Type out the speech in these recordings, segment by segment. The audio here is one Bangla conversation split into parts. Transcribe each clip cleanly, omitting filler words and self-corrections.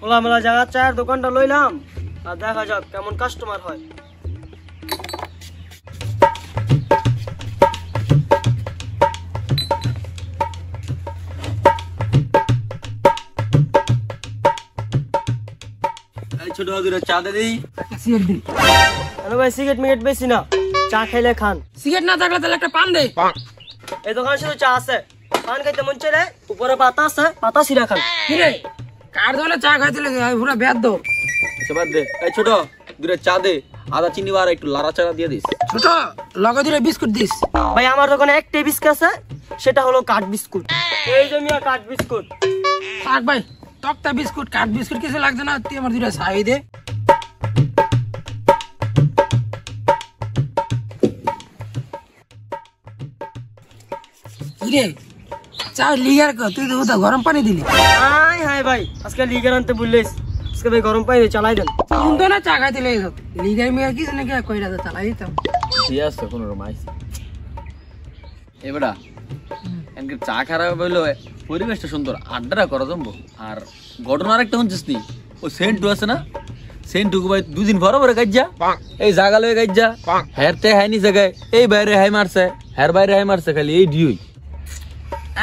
খোলামেলা জায়গা চায়ের দোকানটা লইলাম, আর দেখা যাক কেমন কাস্টমার হয়। ছোট দুটো চা দে দিই। ভাই সিগারেট মিগারেট বেশি না, চা খাইলে খান। সিগারেট না থাকলে তাহলে একটা পান দে। এই দোকান শুধু চা আছে, পান খাইতে মন চাইলে উপরে পাতা আছে, পাতা ছিঁড়া খান। কিরে কার দলে চা খাইতে লাগে পুরো বেদ দো। বাদ দে। এই ছোট দুটো চা দে, আদা চিনি আর একটু লাড়া চাড়া দিয়ে দিস। ছোট লগে দিলে বিস্কুট দিস। ভাই আমার দোকানে একটাই বিস্কুট আছে, সেটা হলো কাঠ বিস্কুট। এই যে মিয়া কাঠ বিস্কুট। থাক ভাই, তক্তা বিস্কুট কাঠ বিস্কুট কিছু লাগছে না, তুই আমার দুটো চাই দে। কিরে চা লিগার তুই তো গরম পানি দিলি। হাই হাই ভাই, আজকে লিগার আনতে বললিস, আজকে ভাই গরম পানি চালাই দেন। কিন্তু না চা খাইতে লেগে লিগার মিগার কিছু নাকি কইরা তো চালাই দিতাম। ঠিক আছে কোনো রকম আইস। এবারে এনকে চা খারাপ হইলো, পরিবেশটা সুন্দর, আড্ডাটা করা জমবো। আর ঘটনা আরেকটা শুনছিস নি, ওই সেন্টু আছে না, সেন্টুকু ভাই দুদিন পরে পরে গাইজা এই জাগা লয়ে গাইজা হেরতে হাইনি জায়গায় এই বাইরে হাই মারছে, হের বাইরে হাই মারছে, খালি এই ডিউই।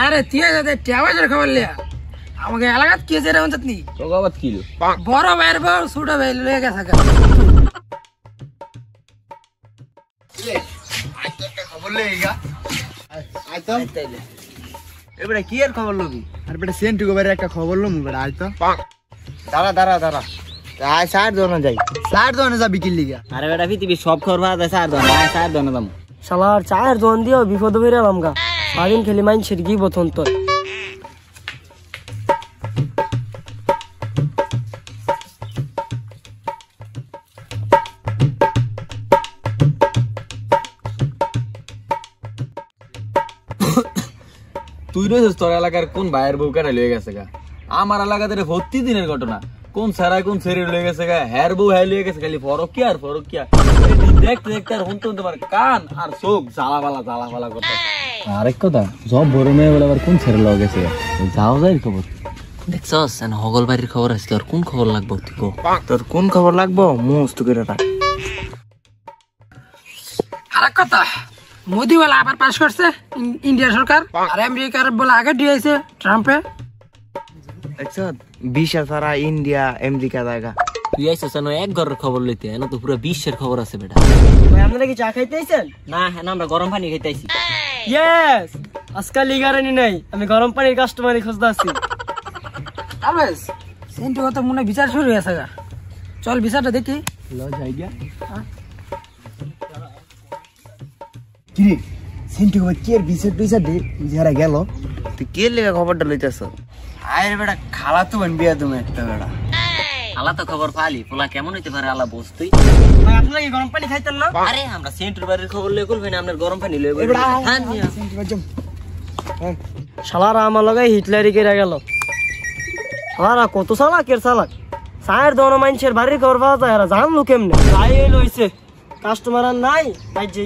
আরে তুই যাতে টেবাজের খবর লিয়া আমাকে এলাকাত কি আছে রে নি তোকে আবার কি লো বড় ভাইয়ের বড় ছোট ভাই লয়ে গেছে। খবর লে গা আই তো এবারে কি এর খবর লবি? আর বেটা সেন্টু গোবারে একটা খবর লম বেটা আই তো। দাঁড়া দাঁড়া দাঁড়া, আয় সার দোনো যাই, সার দোনো যাবি কি লিগা? আরে বেটা পৃথিবী সব খবর ভালো আছে, আর দোনো আয় সার দোনো দাম শালার চায়ের দোন দিও বিপদ হয়ে গেলাম গা। সারাদিন খেলি মাইন ছিড়কি বোতন তোর। তুই রয়েছিস তোর এলাকার কোন ভাইয়ের বউ কেটে লয়ে গেছে গা? আমার এলাকাতে ভর্তি দিনের ঘটনা, কোন সারায় কোন ছেড়ে লয়ে গেছে গা, হ্যার বউ হ্যাঁ লয়ে গেছে, খালি ফরক কি আর ফরক কি। দেখতে দেখতে আর হুনতে হুনতে পারে কান আর চোখ জ্বালা করতে। আরেক কথা, সব বড় মেয়ে বলে আবার কোন ছেড়ে লয়ে গেছে, যাও যাই খবর দেখছস? হগল বাড়ির খবর আছে, তোর কোন খবর লাগবো তুই কো? তোর কোন খবর লাগবো মস্ত করে রাখ। আরেক কথা, মোদি বলে আবার পাস করছে ইন্ডিয়া সরকার, আর আমেরিকার বলে আগে দিয়েছে ট্রাম্পে। দেখছ ভিসা ছাড়া ইন্ডিয়া আমেরিকা জায়গা। তুই আইসস না এক ঘরের খবর লইতে, না তো পুরো বিশ্বের খবর আছে বেটা। ভাই আপনারা কি চা খাইতে আইছেন? না হ্যাঁ আমরা গরম পানি খাইতে আইছি। ইয়েস, আজকাল লিগারানি নাই, আমি গরম পানির কাস্টমারই খুঁজতে আছি। আবেশ সেন্টু কথা মনে বিচার শুরু হয়েছে গা, চল বিচারটা দেখি। ল যাই গিয়া কি রে সেন্টু ভাই কি এর ভিসা টিসা দে যারা গেল, তুই কে লেগা খবরটা লইতাছ? আরে বেটা খালা তো বিয়া তুমি একটা বেটা আলা তো খবর পালি, পোলা কেমন হইতে পারে আলা বস তুই। ভাই আপনারা কি গরম পানি খাইতেন না? আরে আমরা সেন্টুর বাড়ির খবর লয়ে কইবেন, আপনার গরম পানি লয়ে এ বেটা হ্যাঁ নিয়া। সেন্টু ভাই জম শালারা আমার লগে হিটলারি কেরা গেল। শালারা কত চালাকের চালাক, চায়ের দোনো মানুষের বাড়ির খবর পাওয়া যায়, জানলো কেমনে? তাই লইছে কাস্টমার আর নাই, তাই যে